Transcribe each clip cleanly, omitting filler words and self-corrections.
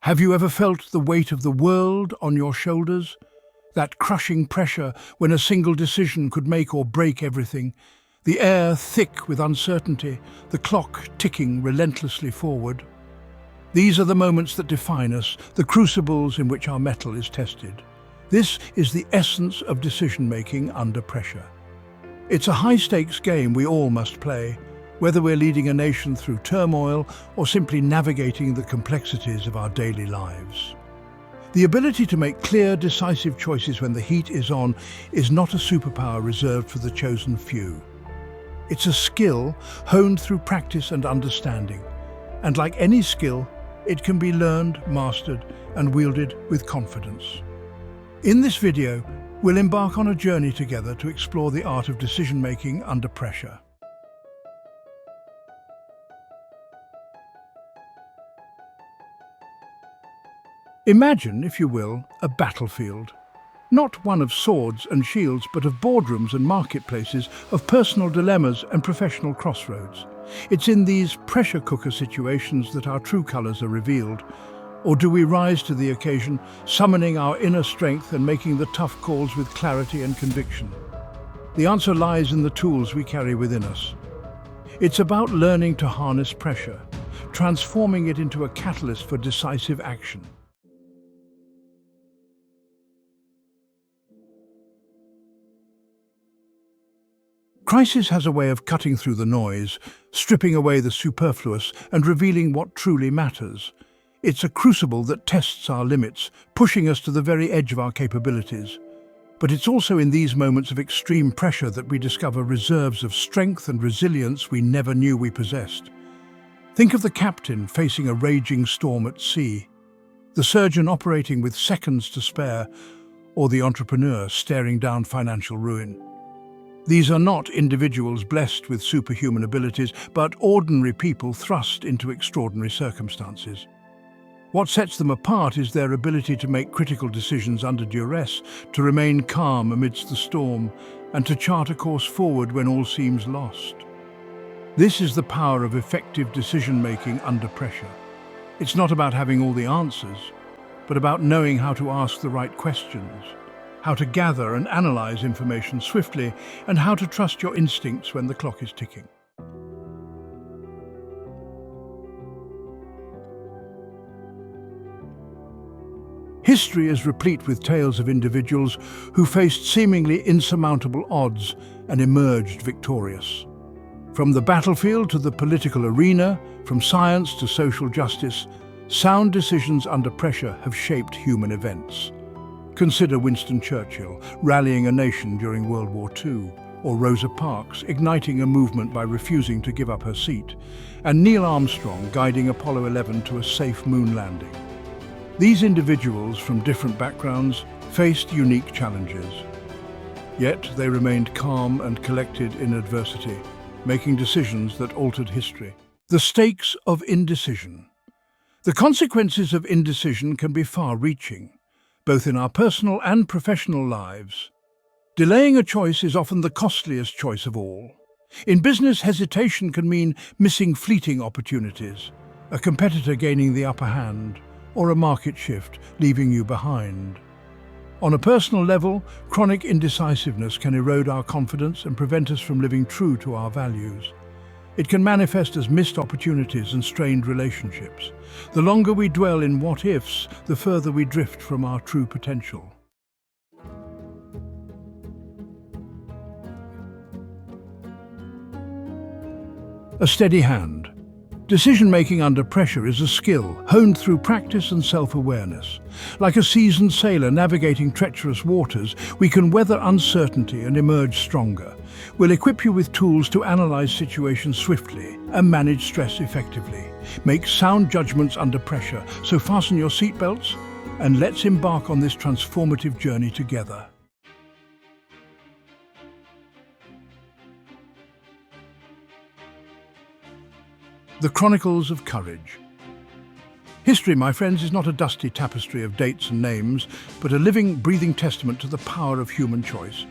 Have you ever felt the weight of the world on your shoulders? That crushing pressure when a single decision could make or break everything. The air thick with uncertainty, the clock ticking relentlessly forward. These are the moments that define us, the crucibles in which our mettle is tested. This is the essence of decision-making under pressure. It's a high-stakes game we all must play, whether we're leading a nation through turmoil or simply navigating the complexities of our daily lives. The ability to make clear, decisive choices when the heat is on is not a superpower reserved for the chosen few. It's a skill honed through practice and understanding. And like any skill, it can be learned, mastered, and wielded with confidence. In this video, we'll embark on a journey together to explore the art of decision-making under pressure. Imagine, if you will, a battlefield. Not one of swords and shields, but of boardrooms and marketplaces, of personal dilemmas and professional crossroads. It's in these pressure cooker situations that our true colours are revealed. Or do we rise to the occasion, summoning our inner strength and making the tough calls with clarity and conviction? The answer lies in the tools we carry within us. It's about learning to harness pressure, transforming it into a catalyst for decisive action. Crisis has a way of cutting through the noise, stripping away the superfluous and revealing what truly matters. It's a crucible that tests our limits, pushing us to the very edge of our capabilities. But it's also in these moments of extreme pressure that we discover reserves of strength and resilience we never knew we possessed. Think of the captain facing a raging storm at sea, the surgeon operating with seconds to spare, or the entrepreneur staring down financial ruin. These are not individuals blessed with superhuman abilities, but ordinary people thrust into extraordinary circumstances. What sets them apart is their ability to make critical decisions under duress, to remain calm amidst the storm, and to chart a course forward when all seems lost. This is the power of effective decision-making under pressure. It's not about having all the answers, but about knowing how to ask the right questions, how to gather and analyze information swiftly, and how to trust your instincts when the clock is ticking. History is replete with tales of individuals who faced seemingly insurmountable odds and emerged victorious. From the battlefield to the political arena, from science to social justice, sound decisions under pressure have shaped human events. Consider Winston Churchill rallying a nation during World War II, or Rosa Parks igniting a movement by refusing to give up her seat, and Neil Armstrong guiding Apollo 11 to a safe moon landing. These individuals from different backgrounds faced unique challenges. Yet they remained calm and collected in adversity, making decisions that altered history. The stakes of indecision. The consequences of indecision can be far-reaching, both in our personal and professional lives. Delaying a choice is often the costliest choice of all. In business, hesitation can mean missing fleeting opportunities, a competitor gaining the upper hand, or a market shift leaving you behind. On a personal level, chronic indecisiveness can erode our confidence and prevent us from living true to our values. It can manifest as missed opportunities and strained relationships. The longer we dwell in what-ifs, the further we drift from our true potential. A steady hand. Decision-making under pressure is a skill honed through practice and self-awareness. Like a seasoned sailor navigating treacherous waters, we can weather uncertainty and emerge stronger. We'll equip you with tools to analyze situations swiftly and manage stress effectively. Make sound judgments under pressure, so fasten your seatbelts and let's embark on this transformative journey together. The Chronicles of Courage. History, my friends, is not a dusty tapestry of dates and names, but a living, breathing testament to the power of human choice.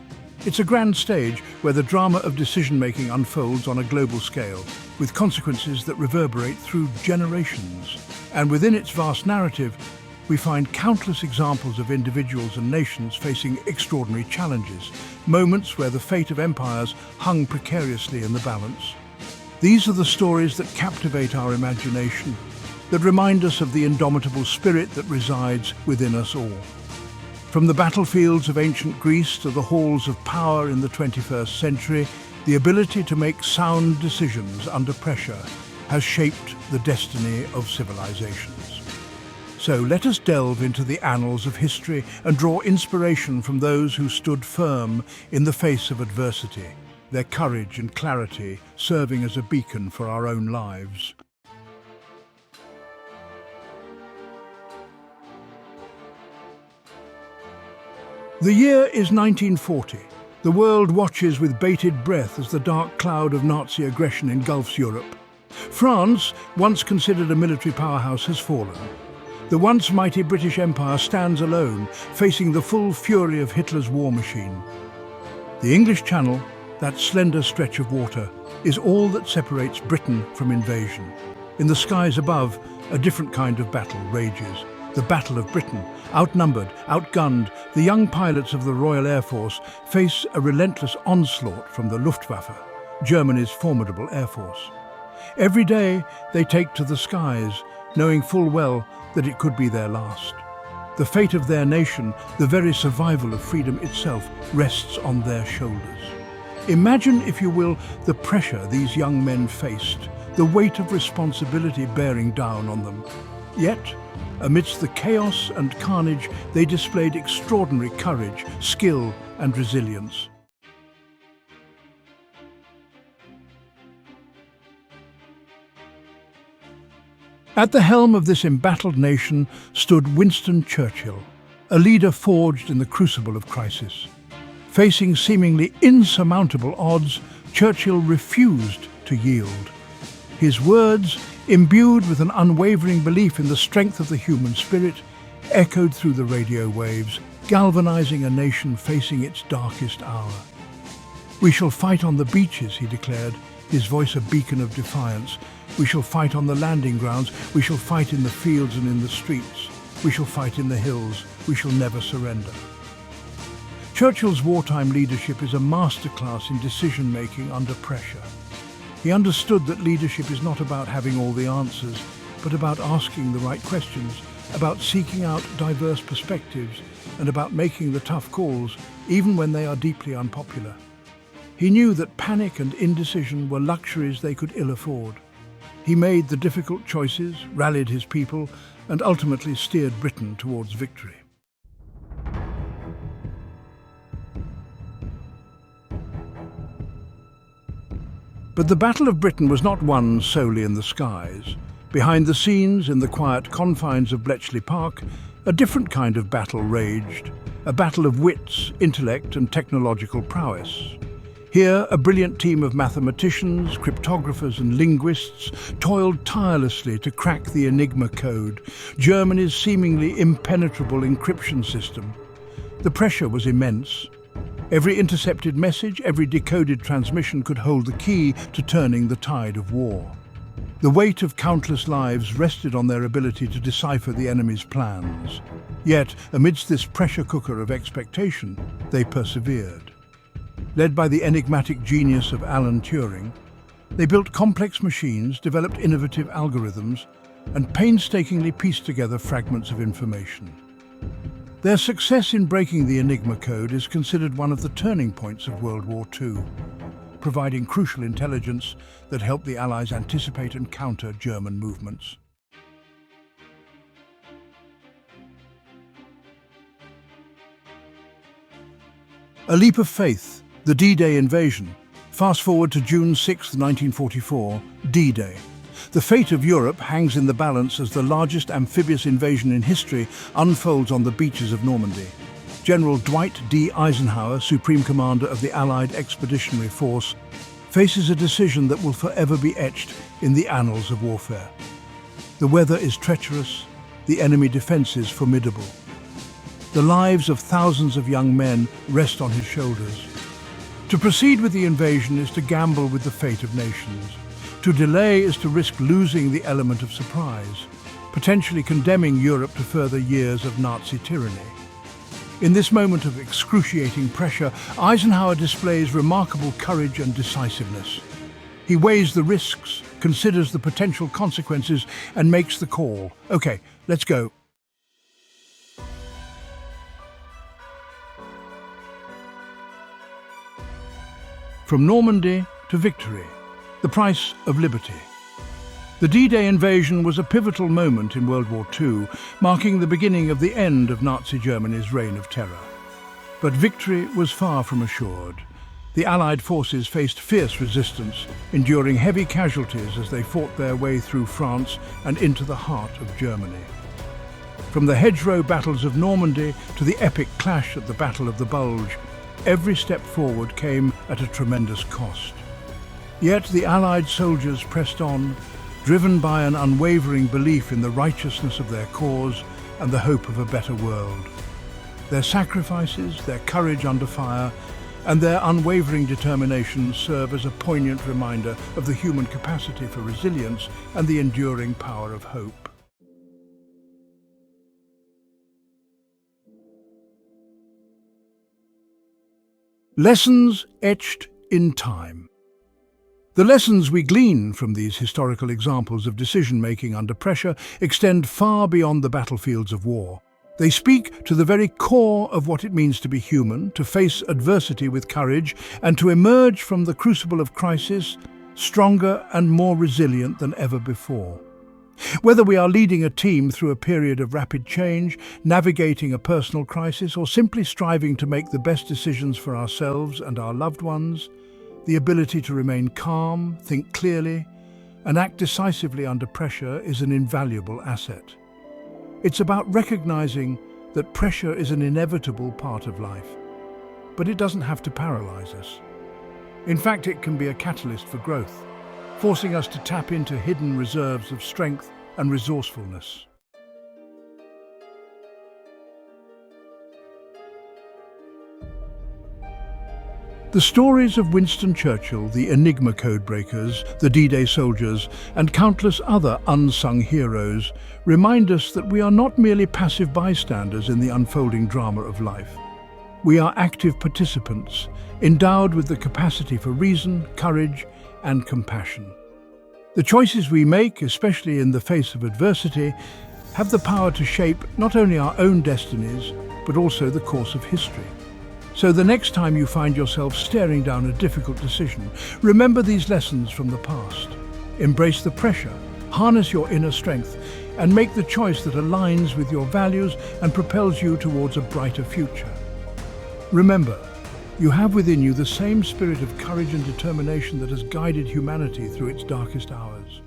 It's a grand stage where the drama of decision-making unfolds on a global scale, with consequences that reverberate through generations. And within its vast narrative, we find countless examples of individuals and nations facing extraordinary challenges, moments where the fate of empires hung precariously in the balance. These are the stories that captivate our imagination, that remind us of the indomitable spirit that resides within us all. From the battlefields of ancient Greece to the halls of power in the 21st century, the ability to make sound decisions under pressure has shaped the destiny of civilizations. So let us delve into the annals of history and draw inspiration from those who stood firm in the face of adversity, their courage and clarity serving as a beacon for our own lives. The year is 1940. The world watches with bated breath as the dark cloud of Nazi aggression engulfs Europe. France, once considered a military powerhouse, has fallen. The once mighty British Empire stands alone, facing the full fury of Hitler's war machine. The English Channel, that slender stretch of water, is all that separates Britain from invasion. In the skies above, a different kind of battle rages. The Battle of Britain. Outnumbered, outgunned, the young pilots of the Royal Air Force face a relentless onslaught from the Luftwaffe, Germany's formidable air force. Every day they take to the skies, knowing full well that it could be their last. The fate of their nation, the very survival of freedom itself, rests on their shoulders. Imagine, if you will, the pressure these young men faced, the weight of responsibility bearing down on them. Yet, amidst the chaos and carnage, they displayed extraordinary courage, skill, and resilience. At the helm of this embattled nation stood Winston Churchill, a leader forged in the crucible of crisis. Facing seemingly insurmountable odds, Churchill refused to yield. His words, imbued with an unwavering belief in the strength of the human spirit, echoed through the radio waves, galvanizing a nation facing its darkest hour. "We shall fight on the beaches," he declared, his voice a beacon of defiance. "We shall fight on the landing grounds. We shall fight in the fields and in the streets. We shall fight in the hills. We shall never surrender." Churchill's wartime leadership is a masterclass in decision-making under pressure. He understood that leadership is not about having all the answers, but about asking the right questions, about seeking out diverse perspectives, and about making the tough calls, even when they are deeply unpopular. He knew that panic and indecision were luxuries they could ill afford. He made the difficult choices, rallied his people, and ultimately steered Britain towards victory. But the Battle of Britain was not won solely in the skies. Behind the scenes, in the quiet confines of Bletchley Park, a different kind of battle raged, a battle of wits, intellect, and technological prowess. Here, a brilliant team of mathematicians, cryptographers, and linguists toiled tirelessly to crack the Enigma code, Germany's seemingly impenetrable encryption system. The pressure was immense. Every intercepted message, every decoded transmission could hold the key to turning the tide of war. The weight of countless lives rested on their ability to decipher the enemy's plans. Yet, amidst this pressure cooker of expectation, they persevered. Led by the enigmatic genius of Alan Turing, they built complex machines, developed innovative algorithms, and painstakingly pieced together fragments of information. Their success in breaking the Enigma code is considered one of the turning points of World War II, providing crucial intelligence that helped the Allies anticipate and counter German movements. A leap of faith, the D-Day Invasion. Fast forward to June 6, 1944, D-Day. The fate of Europe hangs in the balance as the largest amphibious invasion in history unfolds on the beaches of Normandy. General Dwight D. Eisenhower, Supreme Commander of the Allied Expeditionary Force, faces a decision that will forever be etched in the annals of warfare. The weather is treacherous, the enemy defenses formidable. The lives of thousands of young men rest on his shoulders. To proceed with the invasion is to gamble with the fate of nations. To delay is to risk losing the element of surprise. potentially condemning Europe to further years of Nazi tyranny. In this moment of excruciating pressure, Eisenhower displays remarkable courage and decisiveness. He weighs the risks, considers the potential consequences, and makes the call. Okay, let's go. From Normandy to victory, the price of liberty. The D-Day invasion was a pivotal moment in World War II, marking the beginning of the end of Nazi Germany's reign of terror. But victory was far from assured. The Allied forces faced fierce resistance, enduring heavy casualties as they fought their way through France and into the heart of Germany. From the hedgerow battles of Normandy to the epic clash at the Battle of the Bulge, every step forward came at a tremendous cost. Yet the Allied soldiers pressed on, driven by an unwavering belief in the righteousness of their cause and the hope of a better world. Their sacrifices, their courage under fire, and their unwavering determination serve as a poignant reminder of the human capacity for resilience and the enduring power of hope. Lessons etched in time. The lessons we glean from these historical examples of decision-making under pressure extend far beyond the battlefields of war. They speak to the very core of what it means to be human, to face adversity with courage, and to emerge from the crucible of crisis stronger and more resilient than ever before. Whether we are leading a team through a period of rapid change, navigating a personal crisis, or simply striving to make the best decisions for ourselves and our loved ones, the ability to remain calm, think clearly, and act decisively under pressure is an invaluable asset. It's about recognizing that pressure is an inevitable part of life, but it doesn't have to paralyze us. In fact, it can be a catalyst for growth, forcing us to tap into hidden reserves of strength and resourcefulness. The stories of Winston Churchill, the Enigma codebreakers, the D-Day soldiers, and countless other unsung heroes remind us that we are not merely passive bystanders in the unfolding drama of life. We are active participants, endowed with the capacity for reason, courage, and compassion. The choices we make, especially in the face of adversity, have the power to shape not only our own destinies, but also the course of history. So the next time you find yourself staring down a difficult decision, remember these lessons from the past. Embrace the pressure, harness your inner strength, and make the choice that aligns with your values and propels you towards a brighter future. Remember, you have within you the same spirit of courage and determination that has guided humanity through its darkest hours.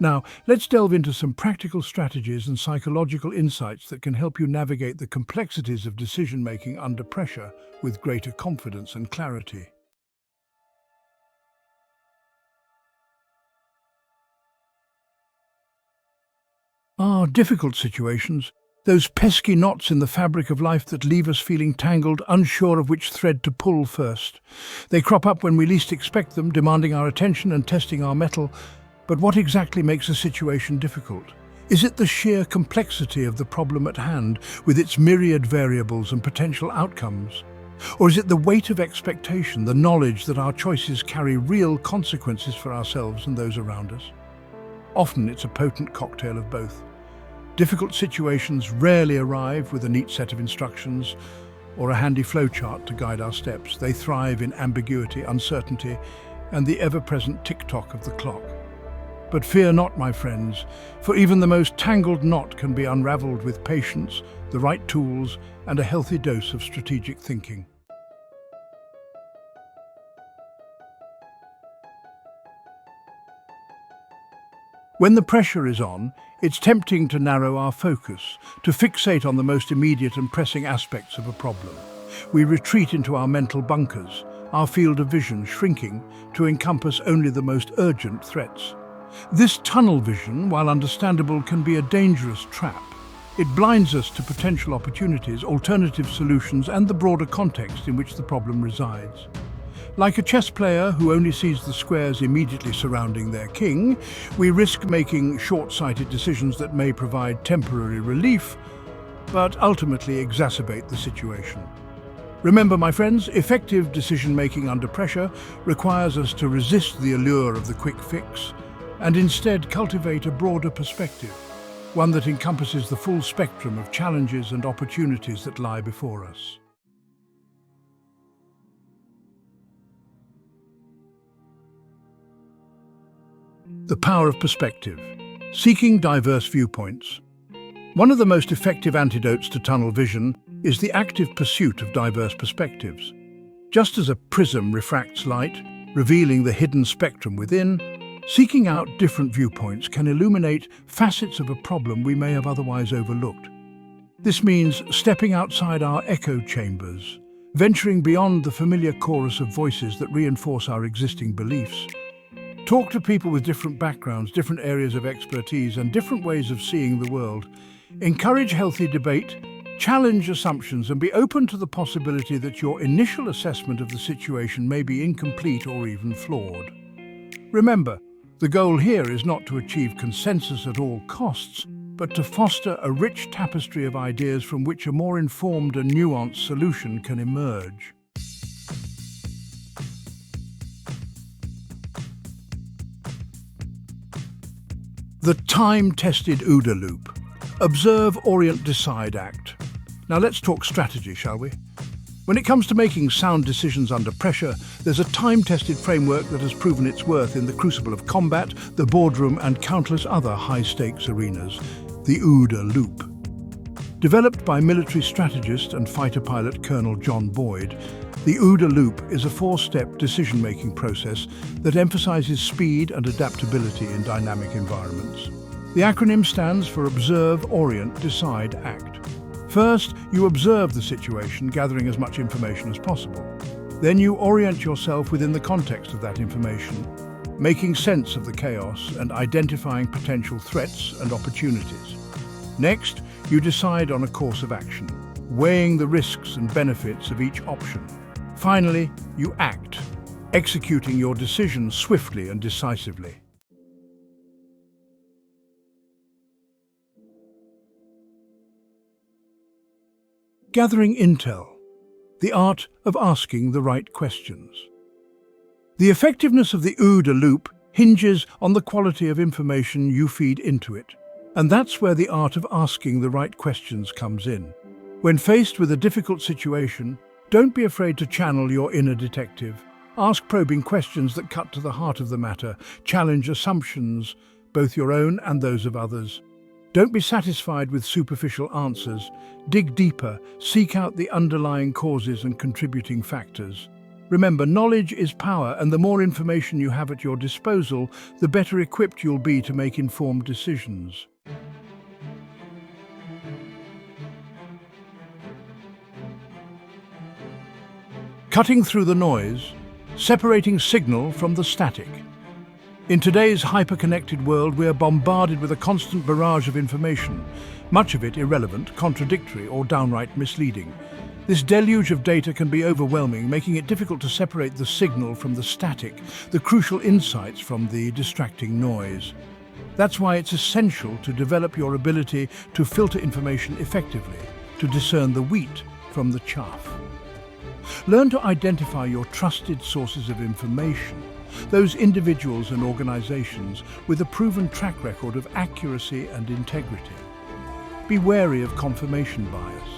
Now, let's delve into some practical strategies and psychological insights that can help you navigate the complexities of decision-making under pressure with greater confidence and clarity. Difficult situations, those pesky knots in the fabric of life that leave us feeling tangled, unsure of which thread to pull first. They crop up when we least expect them, demanding our attention and testing our mettle. But what exactly makes a situation difficult? Is it the sheer complexity of the problem at hand, with its myriad variables and potential outcomes? Or is it the weight of expectation, the knowledge that our choices carry real consequences for ourselves and those around us? Often it's a potent cocktail of both. Difficult situations rarely arrive with a neat set of instructions or a handy flowchart to guide our steps. They thrive in ambiguity, uncertainty, and the ever-present tick-tock of the clock. But fear not, my friends, for even the most tangled knot can be unraveled with patience, the right tools, and a healthy dose of strategic thinking. When the pressure is on, it's tempting to narrow our focus, to fixate on the most immediate and pressing aspects of a problem. We retreat into our mental bunkers, our field of vision shrinking to encompass only the most urgent threats. This tunnel vision, while understandable, can be a dangerous trap. It blinds us to potential opportunities, alternative solutions, and the broader context in which the problem resides. Like a chess player who only sees the squares immediately surrounding their king, we risk making short-sighted decisions that may provide temporary relief, but ultimately exacerbate the situation. Remember, my friends, effective decision-making under pressure requires us to resist the allure of the quick fix and instead cultivate a broader perspective, one that encompasses the full spectrum of challenges and opportunities that lie before us. The power of perspective. Seeking diverse viewpoints. One of the most effective antidotes to tunnel vision is the active pursuit of diverse perspectives. Just as a prism refracts light, revealing the hidden spectrum within, seeking out different viewpoints can illuminate facets of a problem we may have otherwise overlooked. This means stepping outside our echo chambers, venturing beyond the familiar chorus of voices that reinforce our existing beliefs. Talk to people with different backgrounds, different areas of expertise, and different ways of seeing the world. Encourage healthy debate, challenge assumptions, and be open to the possibility that your initial assessment of the situation may be incomplete or even flawed. Remember, the goal here is not to achieve consensus at all costs, but to foster a rich tapestry of ideas from which a more informed and nuanced solution can emerge. The time-tested OODA Loop. Observe, Orient, Decide, Act. Now let's talk strategy, shall we? When it comes to making sound decisions under pressure, there's a time-tested framework that has proven its worth in the crucible of combat, the boardroom, and countless other high-stakes arenas, the OODA Loop. Developed by military strategist and fighter pilot Colonel John Boyd, the OODA Loop is a four-step decision-making process that emphasizes speed and adaptability in dynamic environments. The acronym stands for Observe, Orient, Decide, Act. First, you observe the situation, gathering as much information as possible. Then you orient yourself within the context of that information, making sense of the chaos and identifying potential threats and opportunities. Next, you decide on a course of action, weighing the risks and benefits of each option. Finally, you act, executing your decision swiftly and decisively. Gathering intel, the art of asking the right questions. The effectiveness of the OODA Loop hinges on the quality of information you feed into it, and that's where the art of asking the right questions comes in. When faced with a difficult situation, don't be afraid to channel your inner detective. Ask probing questions that cut to the heart of the matter. Challenge assumptions, both your own and those of others. Don't be satisfied with superficial answers. Dig deeper, seek out the underlying causes and contributing factors. Remember, knowledge is power, and the more information you have at your disposal, the better equipped you'll be to make informed decisions. Cutting through the noise, separating signal from the static. In today's hyper-connected world, we are bombarded with a constant barrage of information, much of it irrelevant, contradictory, or downright misleading. This deluge of data can be overwhelming, making it difficult to separate the signal from the static, the crucial insights from the distracting noise. That's why it's essential to develop your ability to filter information effectively, to discern the wheat from the chaff. Learn to identify your trusted sources of information, those individuals and organizations with a proven track record of accuracy and integrity. Be wary of confirmation bias,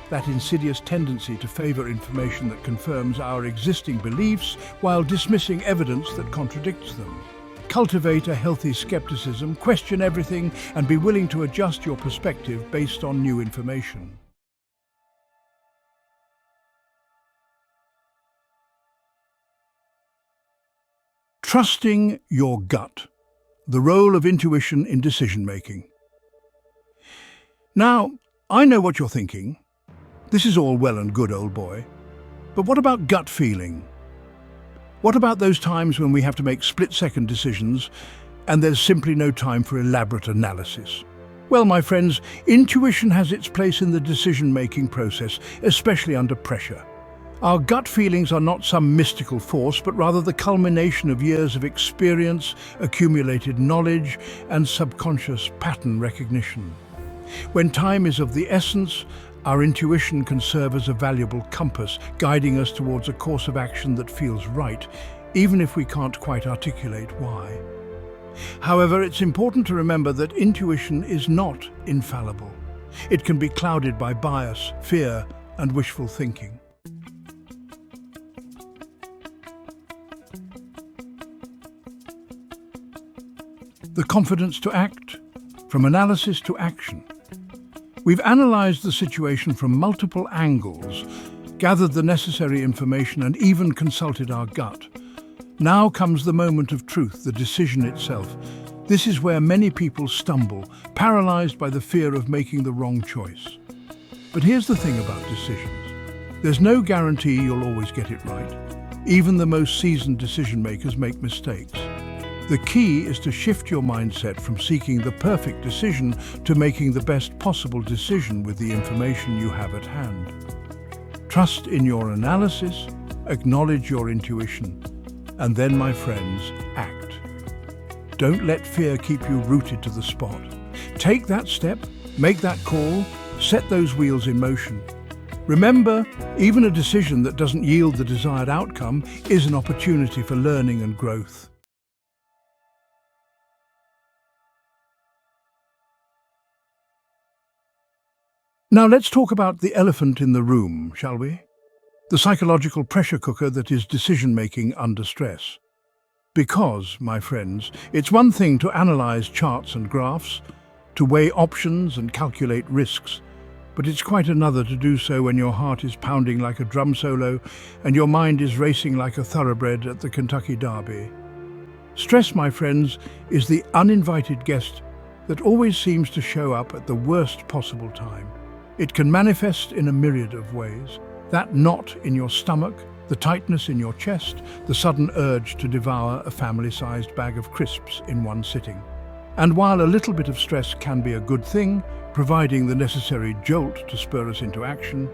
that insidious tendency to favor information that confirms our existing beliefs while dismissing evidence that contradicts them. Cultivate a healthy skepticism, question everything, and be willing to adjust your perspective based on new information. Trusting your gut, the role of intuition in decision-making. Now, I know what you're thinking. This is all well and good, old boy. But what about gut feeling? What about those times when we have to make split-second decisions and there's simply no time for elaborate analysis? Well, my friends, intuition has its place in the decision-making process, especially under pressure. Our gut feelings are not some mystical force, but rather the culmination of years of experience, accumulated knowledge, and subconscious pattern recognition. When time is of the essence, our intuition can serve as a valuable compass, guiding us towards a course of action that feels right, even if we can't quite articulate why. However, it's important to remember that intuition is not infallible. It can be clouded by bias, fear, and wishful thinking. The confidence to act, from analysis to action. We've analyzed the situation from multiple angles, gathered the necessary information, and even consulted our gut. Now comes the moment of truth, the decision itself. This is where many people stumble, paralyzed by the fear of making the wrong choice. But here's the thing about decisions. There's no guarantee you'll always get it right. Even the most seasoned decision makers make mistakes. The key is to shift your mindset from seeking the perfect decision to making the best possible decision with the information you have at hand. Trust in your analysis, acknowledge your intuition, and then, my friends, act. Don't let fear keep you rooted to the spot. Take that step, make that call, set those wheels in motion. Remember, even a decision that doesn't yield the desired outcome is an opportunity for learning and growth. Now let's talk about the elephant in the room, shall we? The psychological pressure cooker that is decision-making under stress. Because, my friends, it's one thing to analyze charts and graphs, to weigh options and calculate risks, but it's quite another to do so when your heart is pounding like a drum solo and your mind is racing like a thoroughbred at the Kentucky Derby. Stress, my friends, is the uninvited guest that always seems to show up at the worst possible time. It can manifest in a myriad of ways. That knot in your stomach, the tightness in your chest, the sudden urge to devour a family-sized bag of crisps in one sitting. And while a little bit of stress can be a good thing, providing the necessary jolt to spur us into action,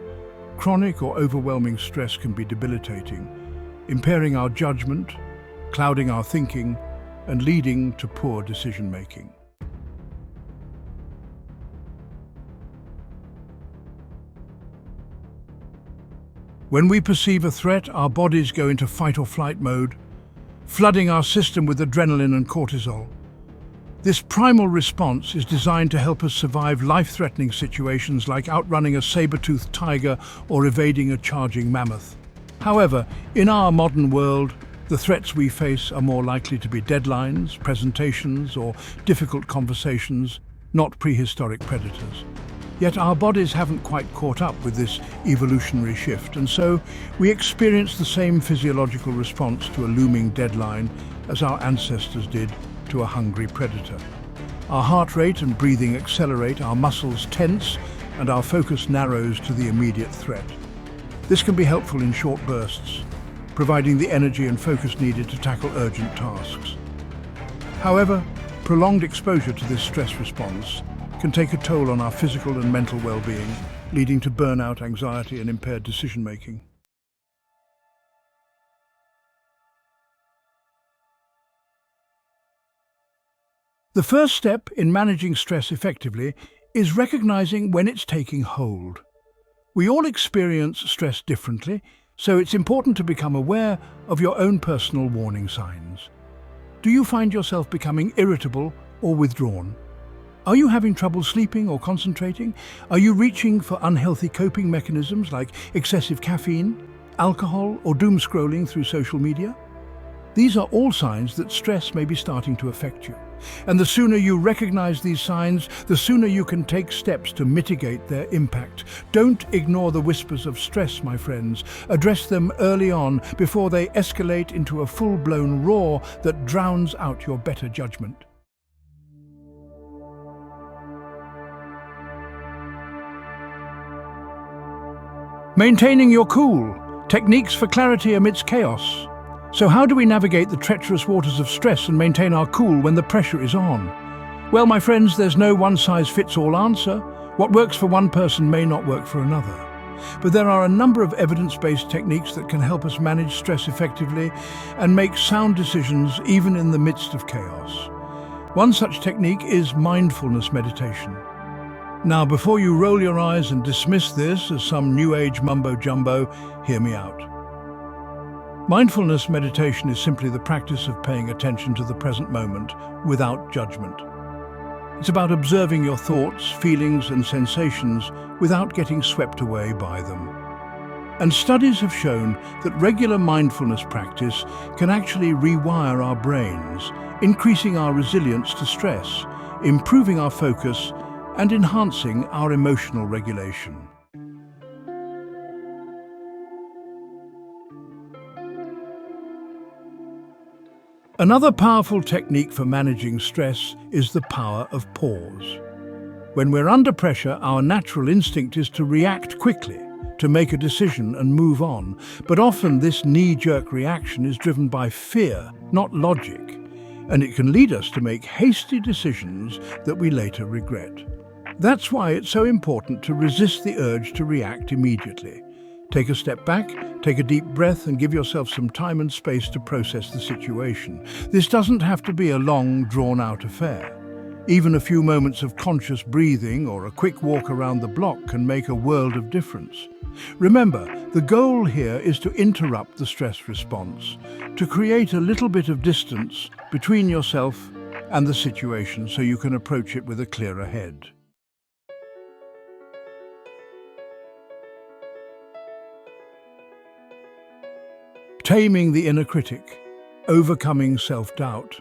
chronic or overwhelming stress can be debilitating, impairing our judgment, clouding our thinking, and leading to poor decision-making. When we perceive a threat, our bodies go into fight or flight mode, flooding our system with adrenaline and cortisol. This primal response is designed to help us survive life-threatening situations like outrunning a saber-toothed tiger or evading a charging mammoth. However, in our modern world, the threats we face are more likely to be deadlines, presentations, or difficult conversations, not prehistoric predators. Yet our bodies haven't quite caught up with this evolutionary shift, and so we experience the same physiological response to a looming deadline as our ancestors did to a hungry predator. Our heart rate and breathing accelerate, our muscles tense, and our focus narrows to the immediate threat. This can be helpful in short bursts, providing the energy and focus needed to tackle urgent tasks. However, prolonged exposure to this stress response can take a toll on our physical and mental well-being, leading to burnout, anxiety, and impaired decision-making. The first step in managing stress effectively is recognizing when it's taking hold. We all experience stress differently, so it's important to become aware of your own personal warning signs. Do you find yourself becoming irritable or withdrawn? Are you having trouble sleeping or concentrating? Are you reaching for unhealthy coping mechanisms like excessive caffeine, alcohol, or doom scrolling through social media? These are all signs that stress may be starting to affect you. And the sooner you recognize these signs, the sooner you can take steps to mitigate their impact. Don't ignore the whispers of stress, my friends. Address them early on before they escalate into a full-blown roar that drowns out your better judgment. Maintaining your cool. Techniques for clarity amidst chaos. So how do we navigate the treacherous waters of stress and maintain our cool when the pressure is on? Well, my friends, there's no one-size-fits-all answer. What works for one person may not work for another. But there are a number of evidence-based techniques that can help us manage stress effectively and make sound decisions even in the midst of chaos. One such technique is mindfulness meditation. Now, before you roll your eyes and dismiss this as some new age mumbo-jumbo, hear me out. Mindfulness meditation is simply the practice of paying attention to the present moment without judgment. It's about observing your thoughts, feelings, and sensations without getting swept away by them. And studies have shown that regular mindfulness practice can actually rewire our brains, increasing our resilience to stress, improving our focus, and enhancing our emotional regulation. Another powerful technique for managing stress is the power of pause. When we're under pressure, our natural instinct is to react quickly, to make a decision and move on. But often this knee-jerk reaction is driven by fear, not logic, and it can lead us to make hasty decisions that we later regret. That's why it's so important to resist the urge to react immediately. Take a step back, take a deep breath, and give yourself some time and space to process the situation. This doesn't have to be a long, drawn-out affair. Even a few moments of conscious breathing or a quick walk around the block can make a world of difference. Remember, the goal here is to interrupt the stress response, to create a little bit of distance between yourself and the situation so you can approach it with a clearer head. Taming the inner critic, overcoming self-doubt.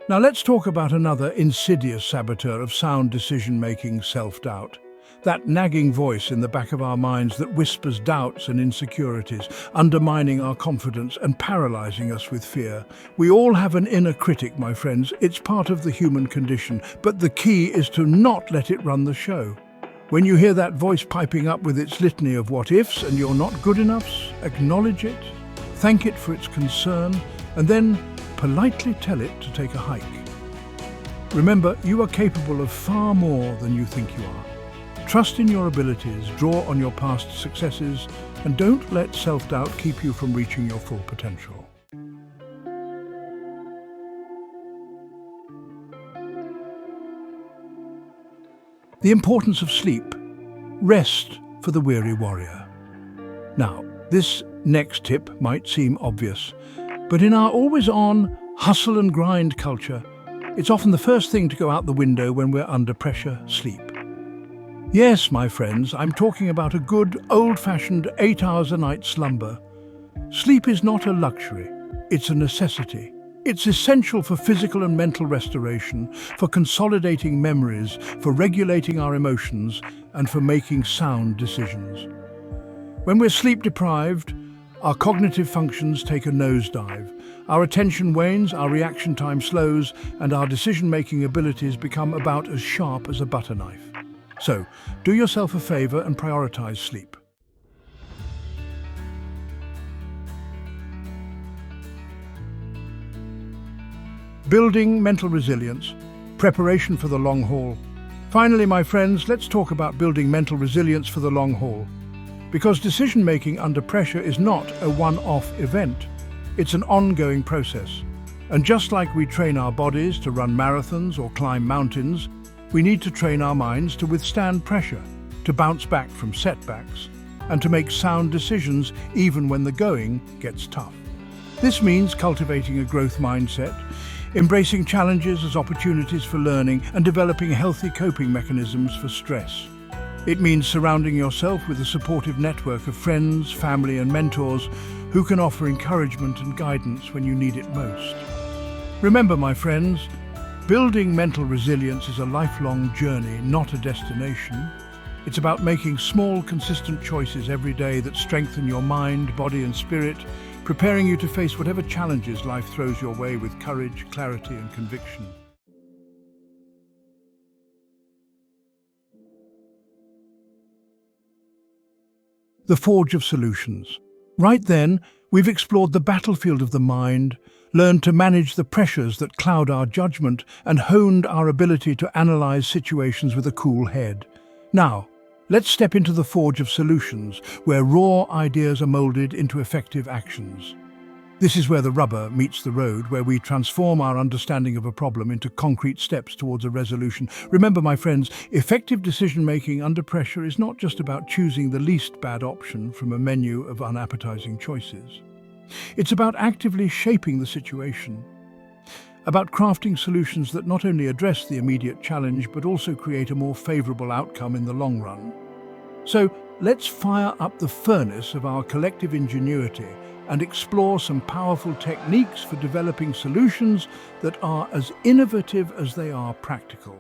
Now let's talk about another insidious saboteur of sound decision-making: self-doubt. That nagging voice in the back of our minds that whispers doubts and insecurities, undermining our confidence and paralyzing us with fear. We all have an inner critic, my friends. It's part of the human condition, but the key is to not let it run the show. When you hear that voice piping up with its litany of what-ifs and you're not good enough, acknowledge it. Thank it for its concern, and then politely tell it to take a hike. Remember, you are capable of far more than you think you are. Trust in your abilities, draw on your past successes, and don't let self-doubt keep you from reaching your full potential. The importance of sleep. Rest for the weary warrior. Now, this next tip might seem obvious, but in our always-on, hustle and grind culture, it's often the first thing to go out the window when we're under pressure: sleep. Yes, my friends, I'm talking about a good, old-fashioned 8 hours a night slumber. Sleep is not a luxury, it's a necessity. It's essential for physical and mental restoration, for consolidating memories, for regulating our emotions, and for making sound decisions. When we're sleep-deprived, our cognitive functions take a nosedive. Our attention wanes, our reaction time slows, and our decision-making abilities become about as sharp as a butter knife. So, do yourself a favor and prioritize sleep. Building mental resilience, preparation for the long haul. Finally, my friends, let's talk about building mental resilience for the long haul. Because decision-making under pressure is not a one-off event. It's an ongoing process. And just like we train our bodies to run marathons or climb mountains, we need to train our minds to withstand pressure, to bounce back from setbacks, and to make sound decisions even when the going gets tough. This means cultivating a growth mindset, embracing challenges as opportunities for learning, and developing healthy coping mechanisms for stress. It means surrounding yourself with a supportive network of friends, family, and mentors who can offer encouragement and guidance when you need it most. Remember, my friends, building mental resilience is a lifelong journey, not a destination. It's about making small, consistent choices every day that strengthen your mind, body, and spirit, preparing you to face whatever challenges life throws your way with courage, clarity, and conviction. The Forge of Solutions. Right then, we've explored the battlefield of the mind, learned to manage the pressures that cloud our judgment, and honed our ability to analyze situations with a cool head. Now, Let's step into the forge of solutions, where raw ideas are molded into effective actions. This is where the rubber meets the road, where we transform our understanding of a problem into concrete steps towards a resolution. Remember, my friends, effective decision-making under pressure is not just about choosing the least bad option from a menu of unappetizing choices. It's about actively shaping the situation, about crafting solutions that not only address the immediate challenge, but also create a more favorable outcome in the long run. So, let's fire up the furnace of our collective ingenuity and explore some powerful techniques for developing solutions that are as innovative as they are practical.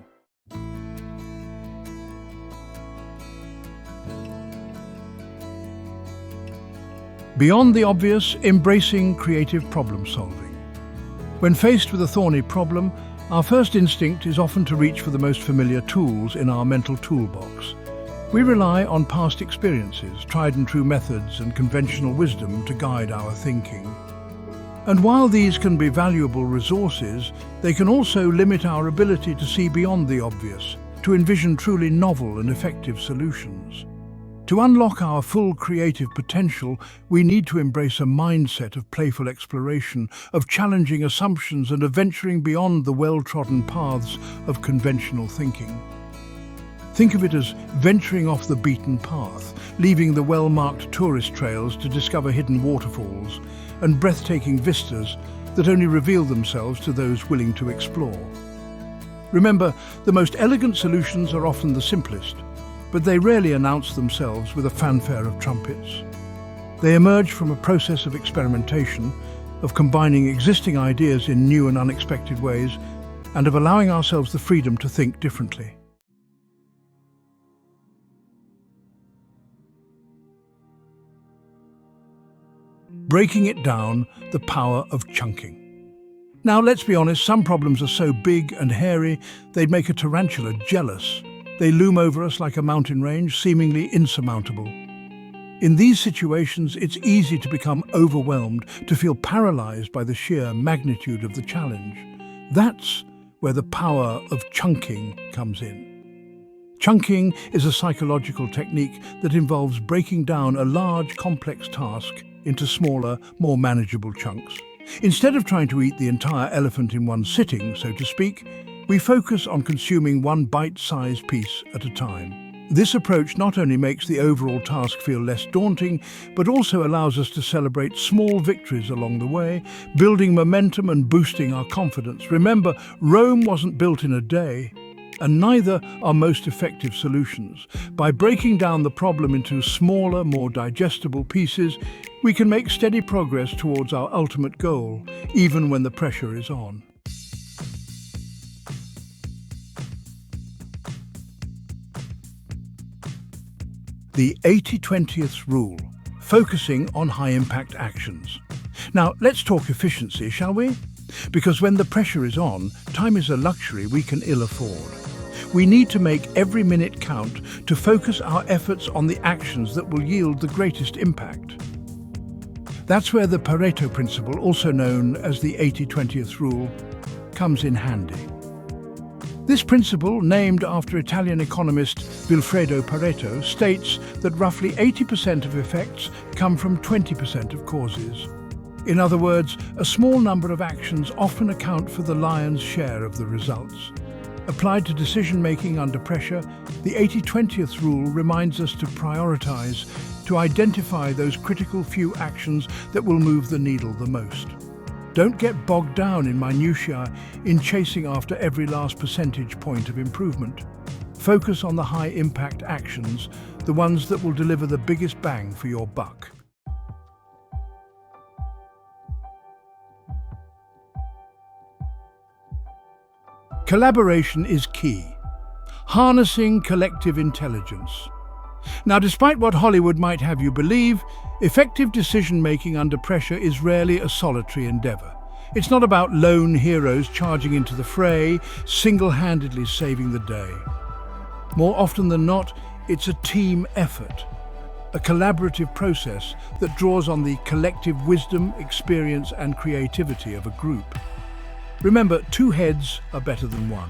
Beyond the obvious, embracing creative problem solving. When faced with a thorny problem, our first instinct is often to reach for the most familiar tools in our mental toolbox. We rely on past experiences, tried and true methods, and conventional wisdom to guide our thinking. And while these can be valuable resources, they can also limit our ability to see beyond the obvious, to envision truly novel and effective solutions. To unlock our full creative potential, we need to embrace a mindset of playful exploration, of challenging assumptions, and of venturing beyond the well-trodden paths of conventional thinking. Think of it as venturing off the beaten path, leaving the well-marked tourist trails to discover hidden waterfalls and breathtaking vistas that only reveal themselves to those willing to explore. Remember, the most elegant solutions are often the simplest, but they rarely announce themselves with a fanfare of trumpets. They emerge from a process of experimentation, of combining existing ideas in new and unexpected ways, and of allowing ourselves the freedom to think differently. Breaking it down, the power of chunking. Now, let's be honest, some problems are so big and hairy, they'd make a tarantula jealous. They loom over us like a mountain range, seemingly insurmountable. In these situations, it's easy to become overwhelmed, to feel paralyzed by the sheer magnitude of the challenge. That's where the power of chunking comes in. Chunking is a psychological technique that involves breaking down a large, complex task into smaller, more manageable chunks. Instead of trying to eat the entire elephant in one sitting, so to speak, we focus on consuming one bite-sized piece at a time. This approach not only makes the overall task feel less daunting, but also allows us to celebrate small victories along the way, building momentum and boosting our confidence. Remember, Rome wasn't built in a day, and neither are most effective solutions. By breaking down the problem into smaller, more digestible pieces, we can make steady progress towards our ultimate goal, even when the pressure is on. The 80-20th rule, focusing on high-impact actions. Now, let's talk efficiency, shall we? Because when the pressure is on, time is a luxury we can ill afford. We need to make every minute count, to focus our efforts on the actions that will yield the greatest impact. That's where the Pareto principle, also known as the 80-20th rule, comes in handy. This principle, named after Italian economist Vilfredo Pareto, states that roughly 80% of effects come from 20% of causes. In other words, a small number of actions often account for the lion's share of the results. Applied to decision-making under pressure, the 80-20th rule reminds us to prioritize, to identify those critical few actions that will move the needle the most. Don't get bogged down in minutiae, in chasing after every last percentage point of improvement. Focus on the high-impact actions, the ones that will deliver the biggest bang for your buck. Collaboration is key. Harnessing collective intelligence. Now, despite what Hollywood might have you believe, effective decision-making under pressure is rarely a solitary endeavor. It's not about lone heroes charging into the fray, single-handedly saving the day. More often than not, it's a team effort, a collaborative process that draws on the collective wisdom, experience, and creativity of a group. Remember, two heads are better than one.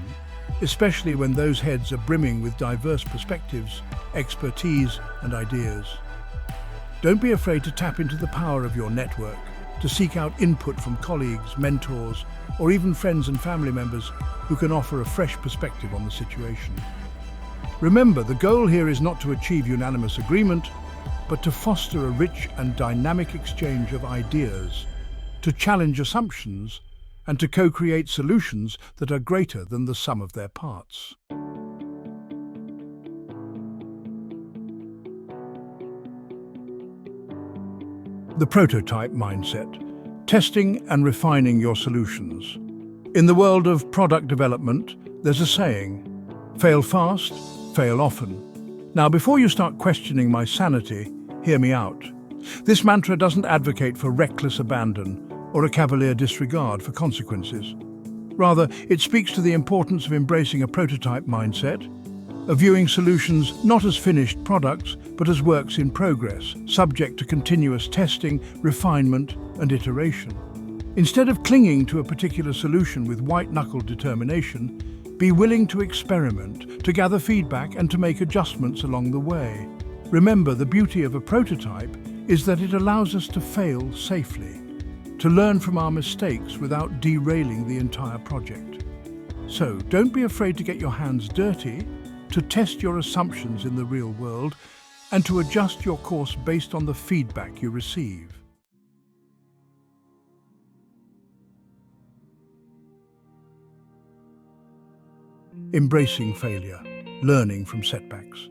especially when those heads are brimming with diverse perspectives, expertise, and ideas. Don't be afraid to tap into the power of your network, to seek out input from colleagues, mentors, or even friends and family members who can offer a fresh perspective on the situation. Remember, the goal here is not to achieve unanimous agreement, but to foster a rich and dynamic exchange of ideas, to challenge assumptions, and to co-create solutions that are greater than the sum of their parts. The prototype mindset, testing and refining your solutions. In the world of product development, there's a saying, fail fast, fail often. Now, before you start questioning my sanity, hear me out. This mantra doesn't advocate for reckless abandon or a cavalier disregard for consequences. Rather, it speaks to the importance of embracing a prototype mindset, of viewing solutions not as finished products, but as works in progress, subject to continuous testing, refinement, and iteration. Instead of clinging to a particular solution with white-knuckled determination, be willing to experiment, to gather feedback, and to make adjustments along the way. Remember, the beauty of a prototype is that it allows us to fail safely, to learn from our mistakes without derailing the entire project. So, don't be afraid to get your hands dirty, to test your assumptions in the real world, and to adjust your course based on the feedback you receive. Embracing failure, learning from setbacks.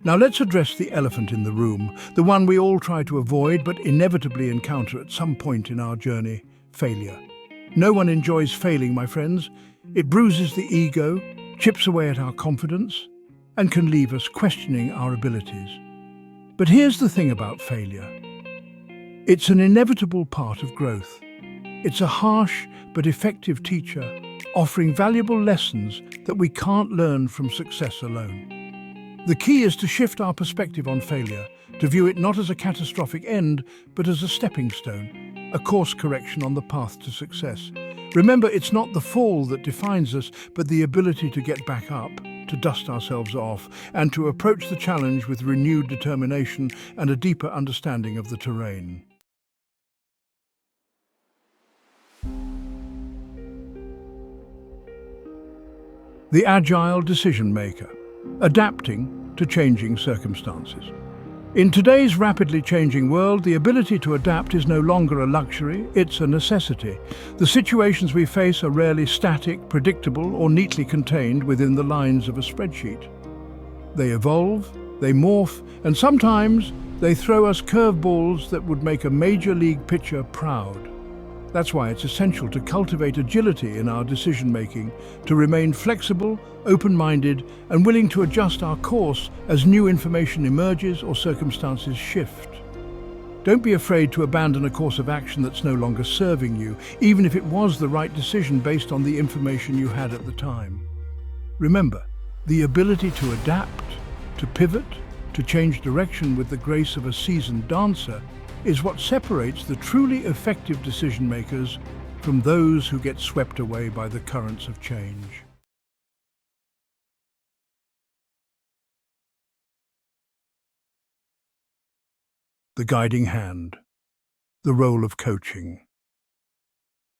Now let's address the elephant in the room, the one we all try to avoid but inevitably encounter at some point in our journey: failure. No one enjoys failing, my friends. It bruises the ego, chips away at our confidence, and can leave us questioning our abilities. But here's the thing about failure. It's an inevitable part of growth. It's a harsh but effective teacher, offering valuable lessons that we can't learn from success alone. The key is to shift our perspective on failure, to view it not as a catastrophic end, but as a stepping stone, a course correction on the path to success. Remember, it's not the fall that defines us, but the ability to get back up, to dust ourselves off, and to approach the challenge with renewed determination and a deeper understanding of the terrain. The agile decision maker, adapting to changing circumstances. In today's rapidly changing world, the ability to adapt is no longer a luxury, it's a necessity. The situations we face are rarely static, predictable, or neatly contained within the lines of a spreadsheet. They evolve, they morph, and sometimes they throw us curveballs that would make a major league pitcher proud. That's why it's essential to cultivate agility in our decision-making, to remain flexible, open-minded, and willing to adjust our course as new information emerges or circumstances shift. Don't be afraid to abandon a course of action that's no longer serving you, even if it was the right decision based on the information you had at the time. Remember, the ability to adapt, to pivot, to change direction with the grace of a seasoned dancer is what separates the truly effective decision makers from those who get swept away by the currents of change. The guiding hand, the role of coaching.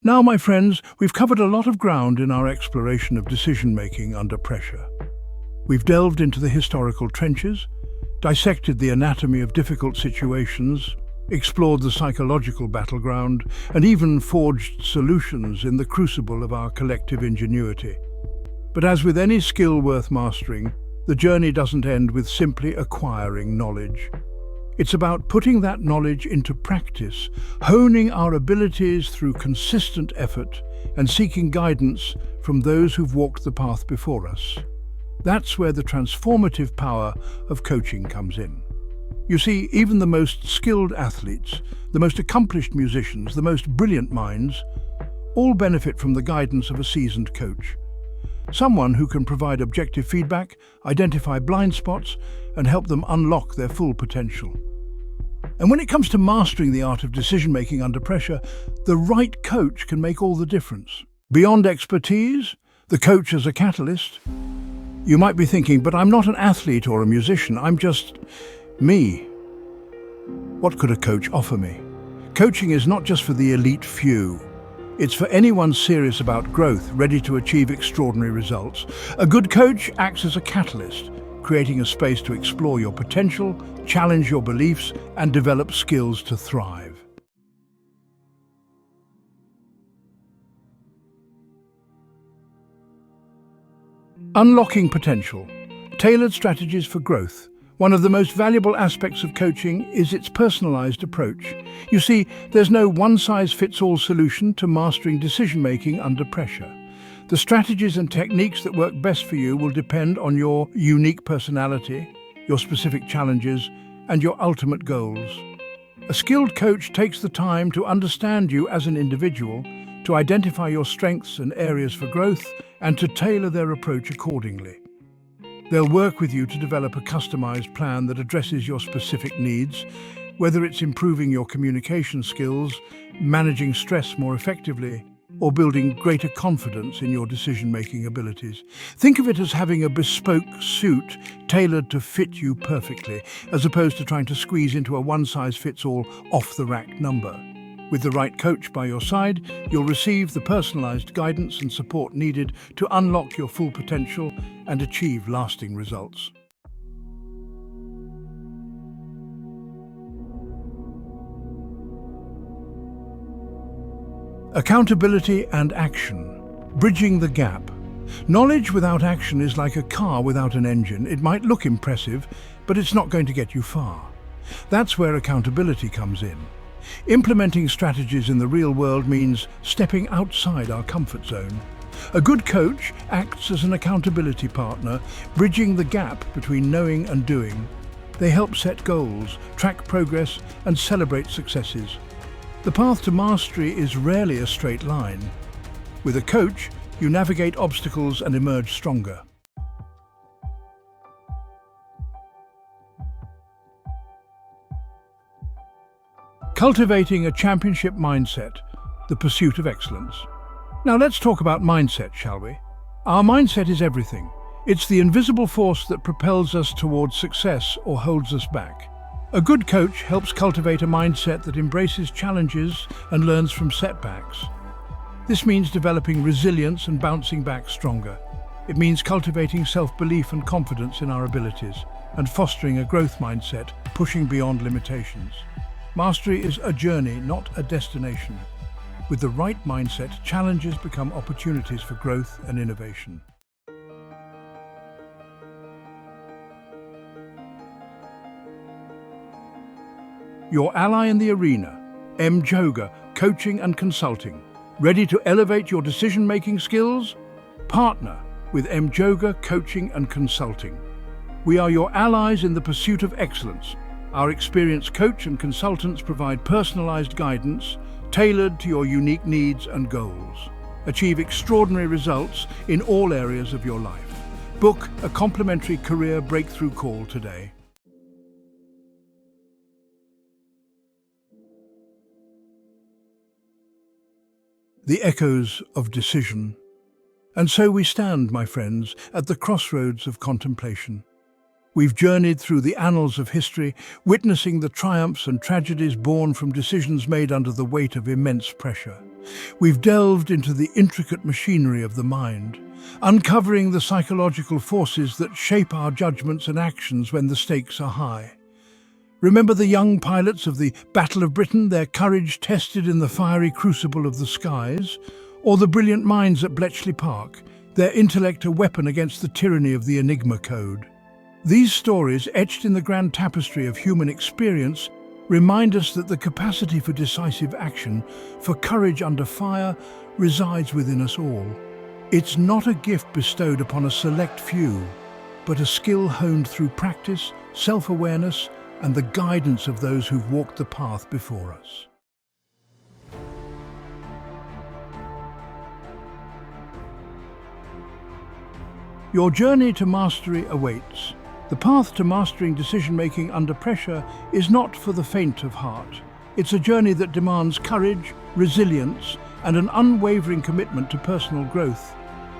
Now, my friends, we've covered a lot of ground in our exploration of decision-making under pressure. We've delved into the historical trenches, dissected the anatomy of difficult situations, explored the psychological battleground, and even forged solutions in the crucible of our collective ingenuity. But as with any skill worth mastering, the journey doesn't end with simply acquiring knowledge. It's about putting that knowledge into practice, honing our abilities through consistent effort, and seeking guidance from those who've walked the path before us. That's where the transformative power of coaching comes in. You see, even the most skilled athletes, the most accomplished musicians, the most brilliant minds, all benefit from the guidance of a seasoned coach. Someone who can provide objective feedback, identify blind spots, and help them unlock their full potential. And when it comes to mastering the art of decision-making under pressure, the right coach can make all the difference. Beyond expertise, The coach as a catalyst? You might be thinking, but I'm not an athlete or a musician, I'm just me. What could a coach offer me? Coaching is not just for the elite few. It's for anyone serious about growth, ready to achieve extraordinary results. A good coach acts as a catalyst, creating a space to explore your potential, challenge your beliefs, and develop skills to thrive. Unlocking potential. Tailored strategies for growth. One of the most valuable aspects of coaching is its personalized approach. You see, there's no one-size-fits-all solution to mastering decision-making under pressure. The strategies and techniques that work best for you will depend on your unique personality, your specific challenges, and your ultimate goals. A skilled coach takes the time to understand you as an individual, to identify your strengths and areas for growth, and to tailor their approach accordingly. They'll work with you to develop a customized plan that addresses your specific needs, whether it's improving your communication skills, managing stress more effectively, or building greater confidence in your decision-making abilities. Think of it as having a bespoke suit tailored to fit you perfectly, as opposed to trying to squeeze into a one-size-fits-all off-the-rack number. With the right coach by your side, you'll receive the personalized guidance and support needed to unlock your full potential and achieve lasting results. Accountability and action. Bridging the gap. Knowledge without action is like a car without an engine. It might look impressive, but it's not going to get you far. That's where accountability comes in. Implementing strategies in the real world means stepping outside our comfort zone. A good coach acts as an accountability partner, bridging the gap between knowing and doing. They help set goals, track progress, and celebrate successes. The path to mastery is rarely a straight line. With a coach, you navigate obstacles and emerge stronger. Cultivating a championship mindset, the pursuit of excellence. Now let's talk about mindset, shall we? Our mindset is everything. It's the invisible force that propels us towards success or holds us back. A good coach helps cultivate a mindset that embraces challenges and learns from setbacks. This means developing resilience and bouncing back stronger. It means cultivating self-belief and confidence in our abilities, and fostering a growth mindset, pushing beyond limitations. Mastery is a journey, not a destination. With the right mindset, challenges become opportunities for growth and innovation. Your ally in the arena, TheUDA Coaching and Consulting. Ready to elevate your decision-making skills? Partner with TheUDA Coaching and Consulting. We are your allies in the pursuit of excellence. Our experienced coach and consultants provide personalized guidance tailored to your unique needs and goals. Achieve extraordinary results in all areas of your life. Book a complimentary career breakthrough call today. The echoes of decision. And so we stand, my friends, at the crossroads of contemplation. We've journeyed through the annals of history, witnessing the triumphs and tragedies born from decisions made under the weight of immense pressure. We've delved into the intricate machinery of the mind, uncovering the psychological forces that shape our judgments and actions when the stakes are high. Remember the young pilots of the Battle of Britain, their courage tested in the fiery crucible of the skies? Or the brilliant minds at Bletchley Park, their intellect a weapon against the tyranny of the Enigma Code? These stories, etched in the grand tapestry of human experience, remind us that the capacity for decisive action, for courage under fire, resides within us all. It's not a gift bestowed upon a select few, but a skill honed through practice, self-awareness, and the guidance of those who've walked the path before us. Your journey to mastery awaits. The path to mastering decision-making under pressure is not for the faint of heart. It's a journey that demands courage, resilience, and an unwavering commitment to personal growth.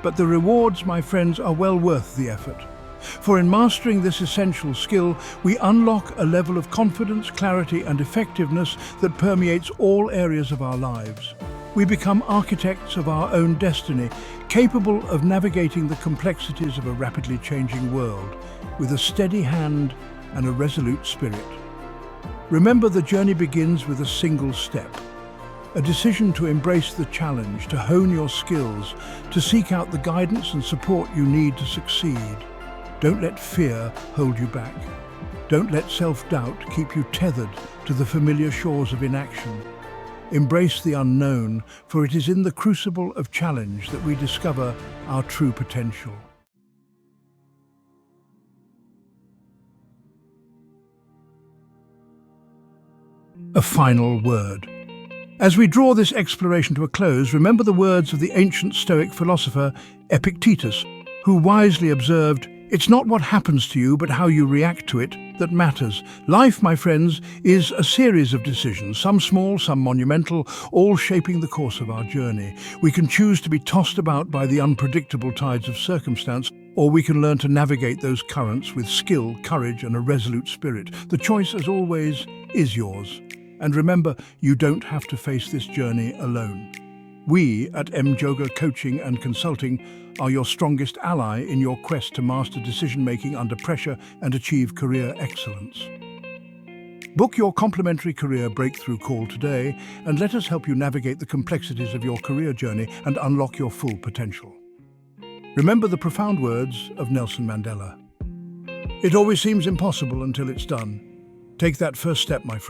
but the rewards, my friends, are well worth the effort. For in mastering this essential skill, we unlock a level of confidence, clarity, and effectiveness that permeates all areas of our lives. We become architects of our own destiny, capable of navigating the complexities of a rapidly changing world with a steady hand and a resolute spirit. Remember, the journey begins with a single step. A decision to embrace the challenge, to hone your skills, to seek out the guidance and support you need to succeed. Don't let fear hold you back. Don't let self-doubt keep you tethered to the familiar shores of inaction. Embrace the unknown, for it is in the crucible of challenge that we discover our true potential. A final word. As we draw this exploration to a close, remember the words of the ancient Stoic philosopher Epictetus, who wisely observed, "It's not what happens to you, but how you react to it that matters." Life, my friends, is a series of decisions, some small, some monumental, all shaping the course of our journey. We can choose to be tossed about by the unpredictable tides of circumstance, or we can learn to navigate those currents with skill, courage, and a resolute spirit. The choice, as always, is yours. And remember, you don't have to face this journey alone. We at Mjoga Coaching and Consulting are your strongest ally in your quest to master decision-making under pressure and achieve career excellence. Book your complimentary career breakthrough call today and let us help you navigate the complexities of your career journey and unlock your full potential. Remember the profound words of Nelson Mandela. It always seems impossible until it's done. Take that first step, my friend.